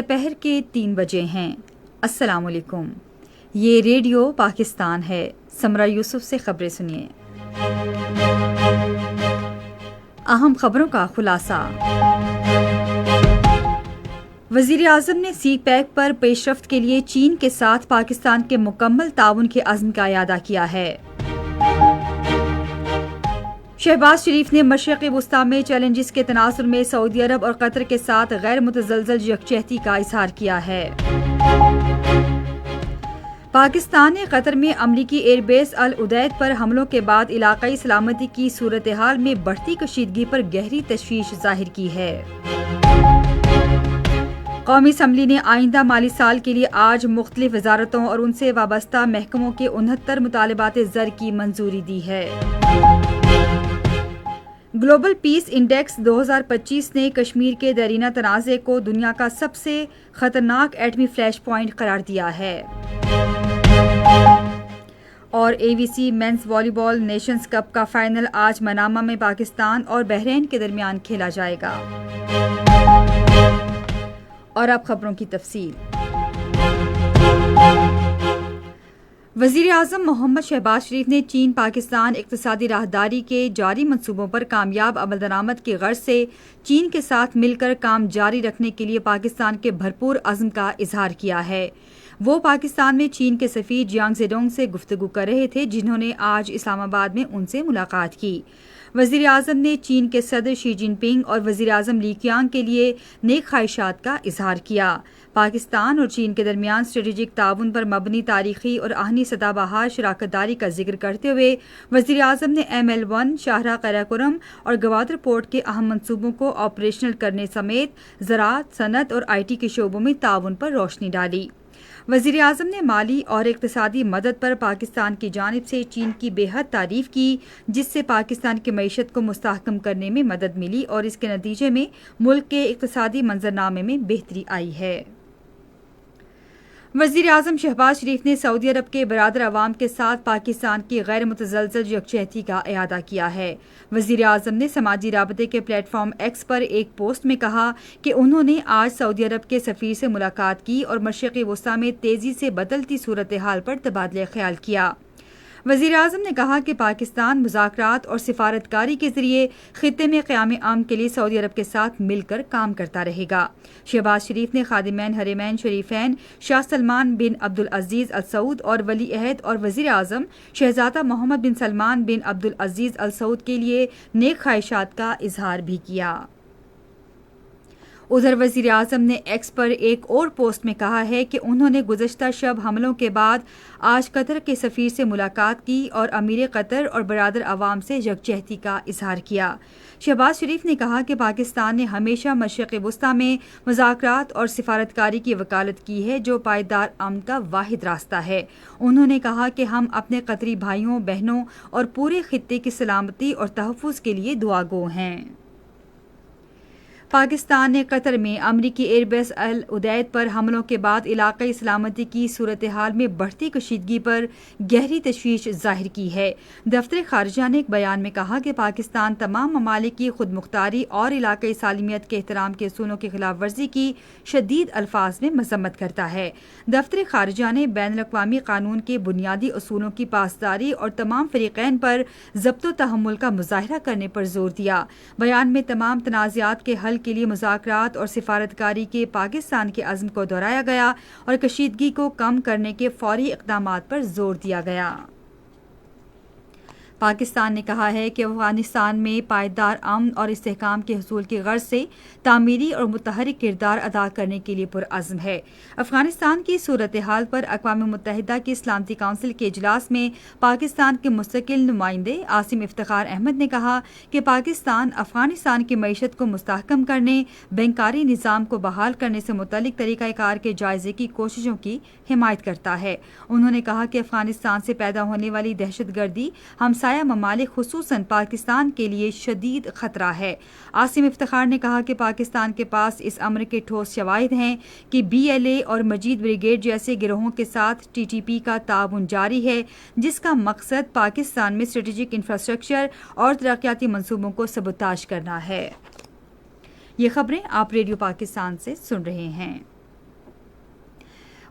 سپہر کے 3 بجے ہیں۔ السلام علیکم، یہ ریڈیو پاکستان ہے۔ سمرہ یوسف سے خبریں سنیے۔ اہم خبروں کا خلاصہ۔ وزیر اعظم نے سی پیک پر پیش رفت کے لیے چین کے ساتھ پاکستان کے مکمل تعاون کے عزم کا اعادہ کیا ہے۔ شہباز شریف نے مشرق وسطی میں چیلنجز کے تناظر میں سعودی عرب اور قطر کے ساتھ غیر متزلزل یکجہتی کا اظہار کیا ہے۔ پاکستان نے قطر میں امریکی ایئر بیس العدید پر حملوں کے بعد علاقائی سلامتی کی صورتحال میں بڑھتی کشیدگی پر گہری تشویش ظاہر کی ہے۔ قومی اسمبلی نے آئندہ مالی سال کے لیے آج مختلف وزارتوں اور ان سے وابستہ محکموں کے 69 مطالبات زر کی منظوری دی ہے۔ گلوبل پیس انڈیکس 2025 نے کشمیر کے دیرینہ تنازع کو دنیا کا سب سے خطرناک ایٹمی فلیش پوائنٹ قرار دیا ہے۔ اور اے وی سی مینز والی بال نیشنز کپ کا فائنل آج منامہ میں پاکستان اور بحرین کے درمیان کھیلا جائے گا۔ اور اب خبروں کی تفصیل۔ وزیر اعظم محمد شہباز شریف نے چین پاکستان اقتصادی راہداری کے جاری منصوبوں پر کامیاب عمل درآمد کی غرض سے چین کے ساتھ مل کر کام جاری رکھنے کے لیے پاکستان کے بھرپور عزم کا اظہار کیا ہے۔ وہ پاکستان میں چین کے سفیر جیانگ زیڈونگ سے گفتگو کر رہے تھے، جنہوں نے آج اسلام آباد میں ان سے ملاقات کی۔ وزیر اعظم نے چین کے صدر شی جن پنگ اور وزیر اعظم لی کیانگ کے لیے نیک خواہشات کا اظہار کیا۔ پاکستان اور چین کے درمیان اسٹریٹجک تعاون پر مبنی تاریخی اور آہنی سدا بہار شراکت داری کا ذکر کرتے ہوئے وزیر اعظم نے ML1 شاہراہ قراقرم اور گوادر پورٹ کے اہم منصوبوں کو آپریشنل کرنے سمیت زراعت، صنعت اور IT کے شعبوں میں تعاون پر روشنی ڈالی۔ وزیر اعظم نے مالی اور اقتصادی مدد پر پاکستان کی جانب سے چین کی بے حد تعریف کی، جس سے پاکستان کی معیشت کو مستحکم کرنے میں مدد ملی اور اس کے نتیجے میں ملک کے اقتصادی منظرنامے میں بہتری آئی ہے۔ وزیر اعظم شہباز شریف نے سعودی عرب کے برادر عوام کے ساتھ پاکستان کی غیر متزلزل یکجہتی کا اعادہ کیا ہے۔ وزیر اعظم نے سماجی رابطے کے پلیٹ فارم ایکس پر ایک پوسٹ میں کہا کہ انہوں نے آج سعودی عرب کے سفیر سے ملاقات کی اور مشرق وسطی میں تیزی سے بدلتی صورتحال پر تبادلہ خیال کیا۔ وزیر اعظم نے کہا کہ پاکستان مذاکرات اور سفارتکاری کے ذریعے خطے میں قیام امن کے لیے سعودی عرب کے ساتھ مل کر کام کرتا رہے گا۔ شہباز شریف نے خادمین حرمین شریفین شاہ سلمان بن عبدالعزیز ال سعود اور ولی عہد اور وزیر اعظم شہزادہ محمد بن سلمان بن عبدالعزیز ال سعود کے لیے نیک خواہشات کا اظہار بھی کیا۔ ادھر وزیر اعظم نے ایکس پر ایک اور پوسٹ میں کہا ہے کہ انہوں نے گزشتہ شب حملوں کے بعد آج قطر کے سفیر سے ملاقات کی اور امیر قطر اور برادر عوام سے یکجہتی کا اظہار کیا۔ شہباز شریف نے کہا کہ پاکستان نے ہمیشہ مشرق وسطی میں مذاکرات اور سفارتکاری کی وکالت کی ہے، جو پائیدار امن کا واحد راستہ ہے۔ انہوں نے کہا کہ ہم اپنے قطری بھائیوں بہنوں اور پورے خطے کی سلامتی اور تحفظ کے لیے دعاگو ہیں۔ پاکستان نے قطر میں امریکی ایئر بیس العدید پر حملوں کے بعد علاقائی سلامتی کی صورتحال میں بڑھتی کشیدگی پر گہری تشویش ظاہر کی ہے۔ دفتر خارجہ نے ایک بیان میں کہا کہ پاکستان تمام ممالک کی خود مختاری اور علاقائی سالمیت کے احترام کے اصولوں کی خلاف ورزی کی شدید الفاظ میں مذمت کرتا ہے۔ دفتر خارجہ نے بین الاقوامی قانون کے بنیادی اصولوں کی پاسداری اور تمام فریقین پر ضبط و تحمل کا مظاہرہ کرنے پر زور دیا۔ بیان میں تمام تنازعات کے حل کے لیے مذاکرات اور سفارتکاری کے پاکستان کے عزم کو دہرایا گیا اور کشیدگی کو کم کرنے کے فوری اقدامات پر زور دیا گیا۔ پاکستان نے کہا ہے کہ افغانستان میں پائیدار امن اور استحکام کے حصول کی غرض سے تعمیری اور متحرک کردار ادا کرنے کے لیے پرعزم ہے۔ افغانستان کی صورتحال پر اقوام متحدہ کی سلامتی کونسل کے اجلاس میں پاکستان کے مستقل نمائندے عاصم افتخار احمد نے کہا کہ پاکستان افغانستان کی معیشت کو مستحکم کرنے، بینکاری نظام کو بحال کرنے سے متعلق طریقہ کار کے جائزے کی کوششوں کی حمایت کرتا ہے۔ انہوں نے کہا کہ افغانستان سے پیدا ہونے والی دہشت گردی ہمسایہ ممالک خصوصاً پاکستان کے لیے شدید خطرہ ہے۔ عاصم افتخار نے کہا کہ پاکستان کے پاس اس امر کے ٹھوس شواہد ہیں کہ BLA اور مجید بریگیڈ جیسے گروہوں کے ساتھ TTP کا تعاون جاری ہے، جس کا مقصد پاکستان میں اسٹریٹجک انفراسٹرکچر اور ترقیاتی منصوبوں کو سبوتاژ کرنا ہے۔ یہ خبریں آپ ریڈیو پاکستان سے سن رہے ہیں۔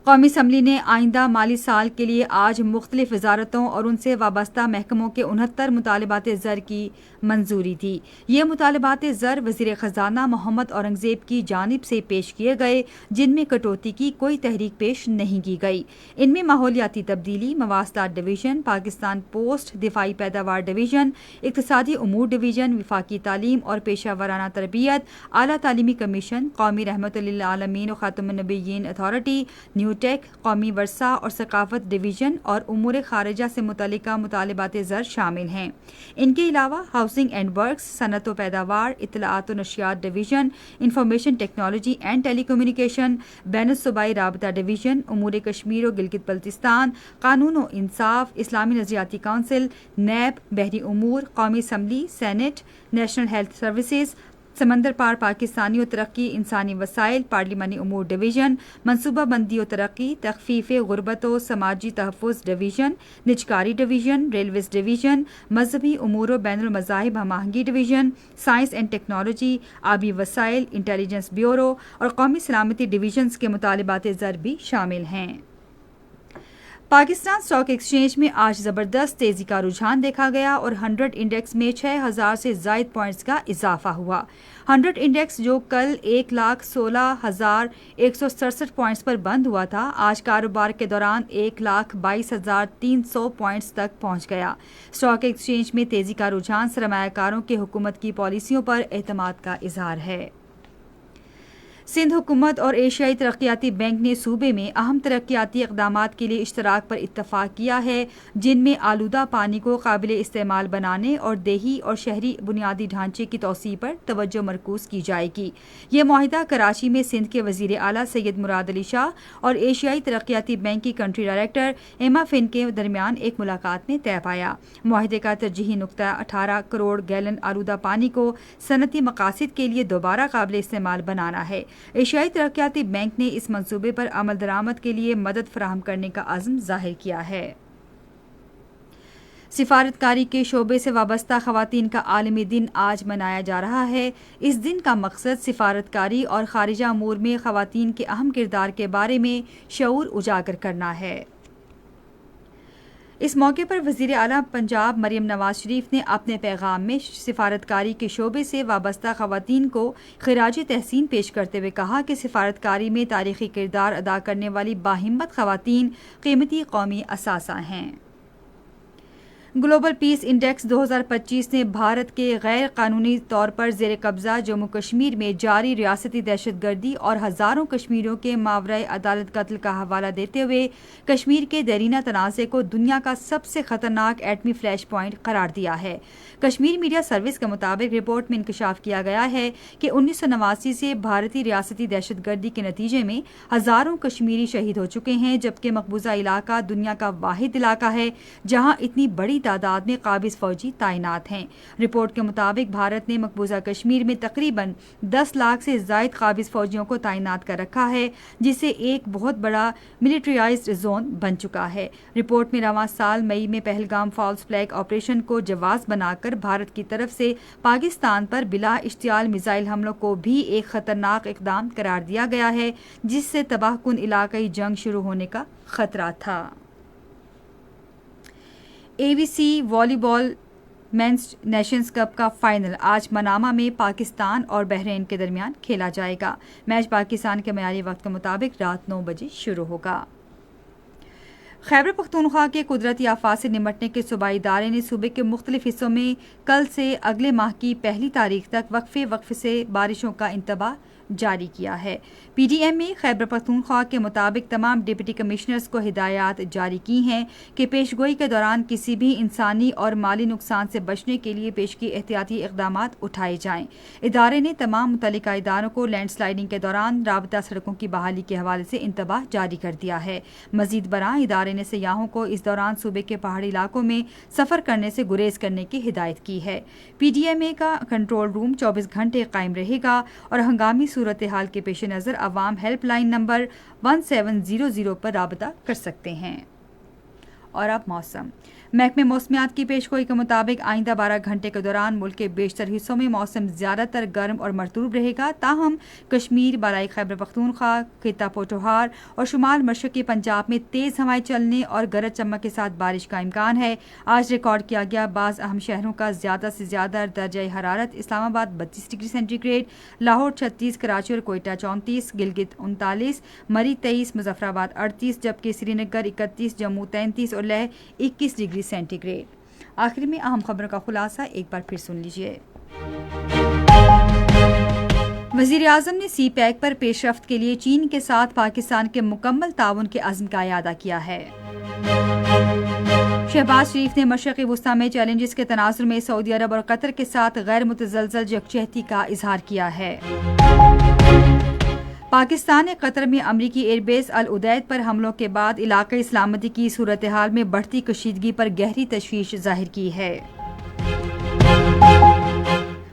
قومی اسمبلی نے آئندہ مالی سال کے لیے آج مختلف وزارتوں اور ان سے وابستہ محکموں کے 69 مطالبات زر کی منظوری دی۔ یہ مطالبات زر وزیر خزانہ محمد اورنگزیب کی جانب سے پیش کیے گئے، جن میں کٹوتی کی کوئی تحریک پیش نہیں کی گئی۔ ان میں ماحولیاتی تبدیلی، مواصلات ڈویژن، پاکستان پوسٹ، دفاعی پیداوار ڈویژن، اقتصادی امور ڈویژن، وفاقی تعلیم اور پیشہ ورانہ تربیت، اعلیٰ تعلیمی کمیشن، قومی رحمت للعالمین و خاتم النبیین اتھارٹی، نیو ٹیک، قومی ورثہ اور ثقافت ڈویژن اور امور خارجہ سے متعلقہ مطالبات زر شامل ہیں۔ ان کے علاوہ ہاؤسنگ اینڈ ورکس، صنعت و پیداوار، اطلاعات و نشریات ڈویژن، information technology and telecommunication, بین الصوبائی رابطہ ڈویژن، امور کشمیر و گلگت بلتستان، قانون و انصاف، اسلامی نظریاتی کونسل، نیب، بحری امور، قومی assembly, Senate, national health services, سمندر پار پاکستانی و ترقی، انسانی وسائل، پارلیمانی امور ڈویژن، منصوبہ بندی و ترقی، تخفیف غربت و سماجی تحفظ ڈویژن، نجکاری ڈویژن، ریلویز ڈویژن، مذہبی امور و بین المذاہب ہم آہنگی ڈویژن، سائنس اینڈ ٹیکنالوجی، آبی وسائل، انٹیلیجنس بیورو اور قومی سلامتی ڈویژنز کے مطالبات زر بھی شامل ہیں۔ پاکستان اسٹاک ایکسچینج میں آج زبردست تیزی کا رجحان دیکھا گیا اور 100 انڈیکس میں 6000 سے زائد پوائنٹس کا اضافہ ہوا۔ 100 انڈیکس جو کل 1,16,167 پوائنٹس پر بند ہوا تھا، آج کاروبار کے دوران 1,22,300 پوائنٹس تک پہنچ گیا۔ اسٹاک ایکسچینج میں تیزی کا رجحان سرمایہ کاروں کے حکومت کی پالیسیوں پر اعتماد کا اظہار ہے۔ سندھ حکومت اور ایشیائی ترقیاتی بینک نے صوبے میں اہم ترقیاتی اقدامات کے لیے اشتراک پر اتفاق کیا ہے، جن میں آلودہ پانی کو قابل استعمال بنانے اور دیہی اور شہری بنیادی ڈھانچے کی توسیع پر توجہ مرکوز کی جائے گی۔ یہ معاہدہ کراچی میں سندھ کے وزیر اعلیٰ سید مراد علی شاہ اور ایشیائی ترقیاتی بینک کی کنٹری ڈائریکٹر ایما فن کے درمیان ایک ملاقات میں طے پایا۔ معاہدے کا ترجیحی نقطہ 18 کروڑ گیلن آلودہ پانی کو صنعتی مقاصد کے لیے دوبارہ قابل استعمال بنانا ہے۔ ایشیائی ترقیاتی بینک نے اس منصوبے پر عمل درآمد کے لیے مدد فراہم کرنے کا عزم ظاہر کیا ہے۔ سفارتکاری کے شعبے سے وابستہ خواتین کا عالمی دن آج منایا جا رہا ہے۔ اس دن کا مقصد سفارتکاری اور خارجہ امور میں خواتین کے اہم کردار کے بارے میں شعور اجاگر کرنا ہے۔ اس موقع پر وزیر اعلیٰ پنجاب مریم نواز شریف نے اپنے پیغام میں سفارتکاری کے شعبے سے وابستہ خواتین کو خراج تحسین پیش کرتے ہوئے کہا کہ سفارتکاری میں تاریخی کردار ادا کرنے والی باہمت خواتین قیمتی قومی اثاثہ ہیں۔ گلوبل پیس انڈیکس 2025 نے بھارت کے غیر قانونی طور پر زیر قبضہ جموں کشمیر میں جاری ریاستی دہشت گردی اور ہزاروں کشمیریوں کے ماورائے عدالت قتل کا حوالہ دیتے ہوئے کشمیر کے دیرینہ تنازع کو دنیا کا سب سے خطرناک ایٹمی فلیش پوائنٹ قرار دیا ہے۔ کشمیر میڈیا سروس کے مطابق رپورٹ میں انکشاف کیا گیا ہے کہ 1989 سے بھارتی ریاستی دہشت گردی کے نتیجے میں ہزاروں کشمیری شہید ہو چکے ہیں، جبکہ مقبوضہ علاقہ دنیا کا واحد علاقہ ہے جہاں اتنی بڑی تعداد میں قابض فوجی تعینات ہیں۔ رپورٹ کے مطابق بھارت نے مقبوضہ کشمیر میں تقریباً 10 لاکھ سے زائد قابض فوجیوں کو تعینات کر رکھا ہے، جسے ایک بہت بڑا ملٹریائزڈ زون بن چکا ہے۔ رپورٹ میں رواں سال مئی میں پہلگام فالس فلیگ آپریشن کو جواز بنا کر بھارت کی طرف سے پاکستان پر بلا اشتعال میزائل حملوں کو بھی ایک خطرناک اقدام قرار دیا گیا ہے، جس سے تباہ کن علاقائی جنگ شروع ہونے کا خطرہ تھا۔ اے وی سی والی بال مینز نیشنز کپ کا فائنل آج منامہ میں پاکستان اور بحرین کے درمیان کھیلا جائے گا۔ میچ پاکستان کے معیاری وقت کے مطابق رات 9 بجے شروع ہوگا۔ خیبر پختونخوا کے قدرتی آفات سے نمٹنے کے صوبائی ادارے نے صوبے کے مختلف حصوں میں کل سے اگلے ماہ کی 1 تاریخ تک وقفے سے بارشوں کا انتباہ جاری کیا ہے۔ پی ڈی ایم میں خیبر پختونخوا کے مطابق تمام ڈپٹی کمشنرز کو ہدایات جاری کی ہیں کہ پیشگوئی کے دوران کسی بھی انسانی اور مالی نقصان سے بچنے کے لیے پیشگی احتیاطی اقدامات اٹھائے جائیں۔ ادارے نے تمام متعلقہ اداروں کو لینڈ سلائڈنگ کے دوران رابطہ سڑکوں کی بحالی کے حوالے سے انتباہ جاری کر دیا ہے۔ مزید برآں ادارے نے سیاحوں کو اس دوران صوبے کے پہاڑی علاقوں میں سفر کرنے سے گریز کرنے کی ہدایت کی ہے۔ پی ڈی ایم اے کا کنٹرول روم 24 گھنٹے قائم رہے گا اور ہنگامی صورتحال کے پیش نظر عوام ہیلپ لائن نمبر 1700 پر رابطہ کر سکتے ہیں۔ اور اب موسم۔ محکمہ موسمیات کی پیشگوئی کے مطابق آئندہ 12 گھنٹے کے دوران ملک کے بیشتر حصوں میں موسم زیادہ تر گرم اور مرطوب رہے گا، تاہم کشمیر، بالائی خیبر پختونخوا، خطہ پوٹھوہار اور شمال مشرقی پنجاب میں تیز ہوائیں چلنے اور گرج چمک کے ساتھ بارش کا امکان ہے۔ آج ریکارڈ کیا گیا بعض اہم شہروں کا زیادہ سے زیادہ درجہ حرارت: Islamabad 32 degree centigrade, Lahore 36، Karachi اور کوئٹہ 34، گلگت 39، مری 23، مظفر آباد 38، جبکہ سری نگر 31، جموں 33 اور لیہ 21 ڈگری سینٹی گریڈ۔ آخر میں اہم خبروں کا خلاصہ ایک بار پھر سن لیجیے۔ وزیر اعظم نے سی پیک پر پیش رفت کے لیے چین کے ساتھ پاکستان کے مکمل تعاون کے عزم کا اعادہ کیا ہے۔ شہباز شریف نے مشرقی وسطی میں چیلنجز کے تناظر میں سعودی عرب اور قطر کے ساتھ غیر متزلزل یکجہتی کا اظہار کیا ہے۔ پاکستان نے قطر میں امریکی ایئر بیس العدید پر حملوں کے بعد علاقائی سلامتی کی صورتحال میں بڑھتی کشیدگی پر گہری تشویش ظاہر کی ہے۔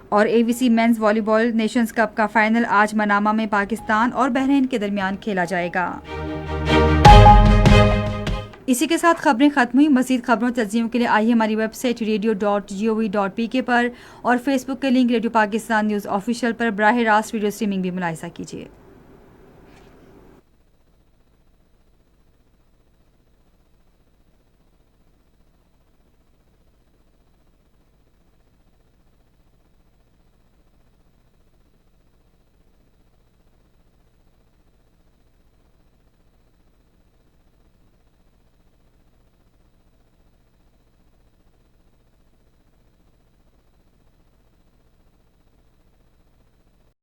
اور اے وی سی مینز والی بال نیشنز کپ کا فائنل آج منامہ میں پاکستان اور بحرین کے درمیان کھیلا جائے گا۔ اسی کے ساتھ خبریں ختم ہوئی۔ مزید خبروں تجزیوں کے لیے آئیے ہماری ویب سائٹ radio.gov.pk پر اور فیس بک کے link radio Pakistan news official پر براہ راست ویڈیو اسٹریمنگ بھی ملاحظہ کیجیے۔